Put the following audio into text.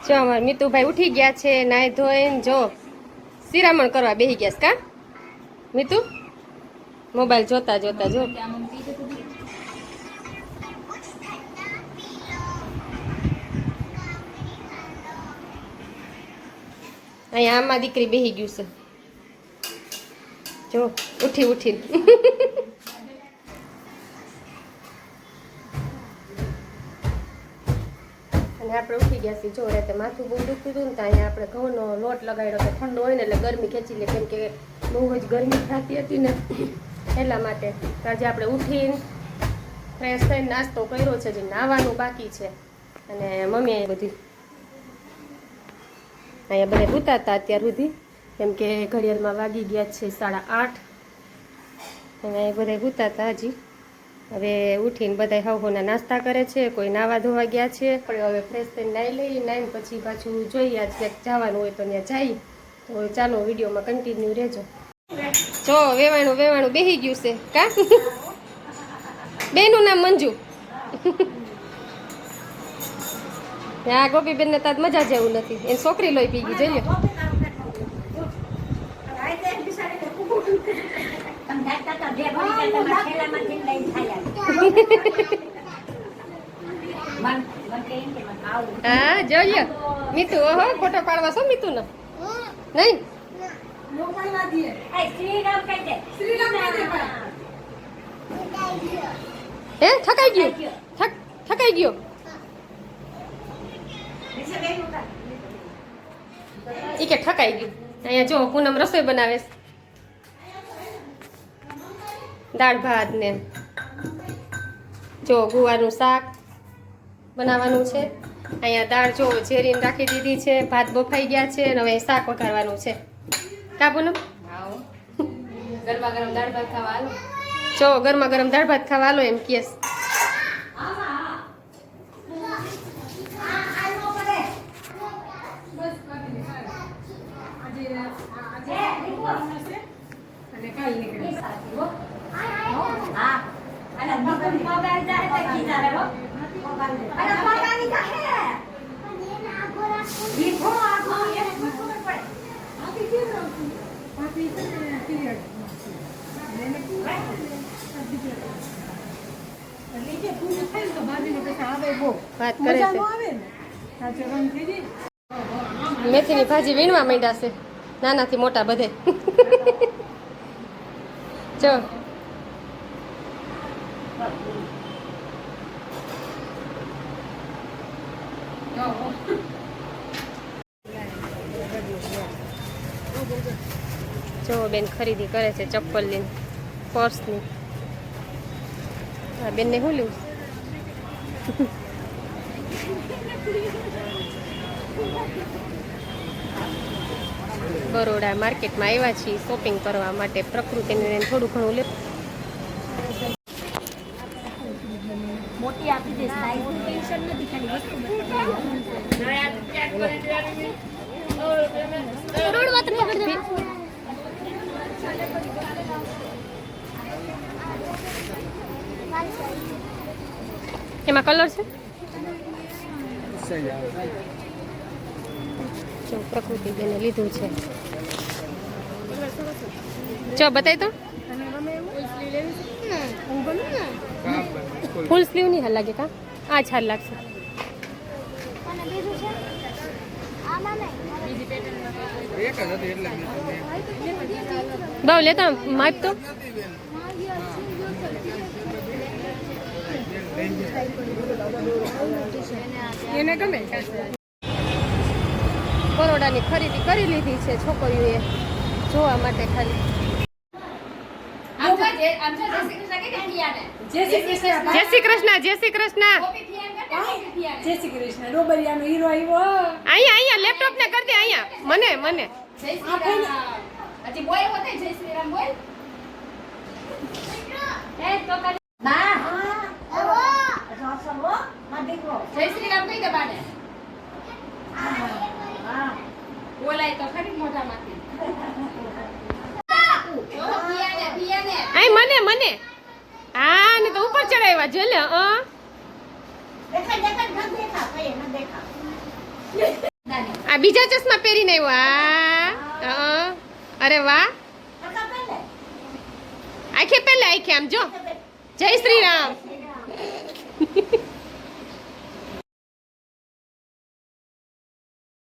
જો અમારા મીતુભાઈ ઉઠી ગયા છે, નાઈ ધોઈને જો શિરામણ કરવા બેસી ગયા છે. કા મીતુ મોબાઈલ જોતા જોતા જો અહીંયા આમાં દીકરી બેસી ગયું છે જો ઉઠી ઉઠીને અને આપણે ઉઠી ગયા છીએ. જો રાતે માથું બહુ દુખતું હતું ને તો અહીંયા આપણે ઘઉંનો લોટ લગાડ્યો તો ઠંડો હોય ને એટલે ગરમી ખેંચી લે, કેમ કે બહુ જ ગરમી થતી હતી ને એટલા માટે. આજે આપણે ઉઠીને ફ્રેશ થઈને નાસ્તો કર્યો છે, જે નાવાનું બાકી છે. અને મમ્મી અહીંયા બધી અહીંયા બધા ભૂતા હતા અત્યાર સુધી, કેમ કે ઘડિયાળમાં વાગી ગયા છે 8:30. અને અહીંયા બધા ભૂતા હતા હજી. હવે ઉઠીને બધા હવના નાસ્તા કરે છે, કોઈ નાવા ધોવા ગયા છે. પણ હવે ફ્રેશ થઈને નાહી લઈ, નાહીને પછી પાછું જોઈએ આજ ક્યાંક જવાનું હોય તો ત્યાં જઈએ. તો ચાલો વિડીયોમાં કન્ટિન્યુ રહેજો. જો વેવાણું બેસી ગયું છે. કા બેનું નામ મંજુ. હા ગોપીબેન ને તાજ મજા જેવું નથી, એની છોકરી લોહી પી ગઈ. જઈ લો હા જોઈએ મીતુ. ઓહો ફોટો પાડવા છો મીતુ નો નહીં? હે થકાઈ ગયો? થકાઈ ગયો? ઈ કે થકાઈ ગયું. અહીંયા જો પૂનમ રસોઈ બનાવે છે, દાળ ભાત ને જો ગુવારનું શાક બનાવવાનું છે. અહીંયા દાળ જો ઝેરીને રાખી દીધી છે, ભાત બફાઈ ગયા છે અને હવે શાક વઘારવાનું છે. કા પૂનમ? ગરમા ગરમ દાળ ભાત ખાવા હાલો. જો ગરમા ગરમ દાળ ભાત ખાવા હાલો એમ કેસ. વાત કરે છે. મેથીની ભાજી વીણવા માંડ્યા છે, નાનાથી મોટા બધે. જો જો બેન ખરીદી કરે છે ચપ્પલની, પર્સની. હા બેનને શું લેવું? બરોડા માર્કેટમાં આવ્યા છીએ શોપિંગ કરવા માટે. પ્રકૃતિને થોડું ઘણું લે. મોટી આપી દે, સાઈઝ ટેન્શન નથી, ખાલી વસ્તુ કરોડ વાત પકડ દે. એમાં કલર છે જો પ્રકૃતિ બેને લીધું છે. જો બતાવી તો ફૂલ સ્લીવ નહીં હાલ લાગે. કા આ જ હાલ લાગશે. બહુ લેતા માપ તો એને ગમે. બરોડાની ખરીદી કરી લીધી છે છોકરીઓએ જોવા માટે ખાલી. જય શ્રી કૃષ્ણ. જય શ્રી કૃષ્ણ. જય શ્રી કૃષ્ણ. ડોબરિયાનો હીરો આવ્યો. અહીંયા લેપટોપ ને કરતી અહીંયા મને હજી બોય હોતે. જય શ્રી રામ બોલ. એ તો ના જય શ્રી રામ કહી દે બાને. બોલાય તો ખરી મોઢામાંથી. મને હા ને તો ઉપર ચડાવ્યા જો લે. દેખા દેખા દેખા કઈ ન દેખા બીજા ચશ્મા પહેરીને આવ્યો અરે વાહ આખે પહેલે આખે આમ જો જય શ્રી રામ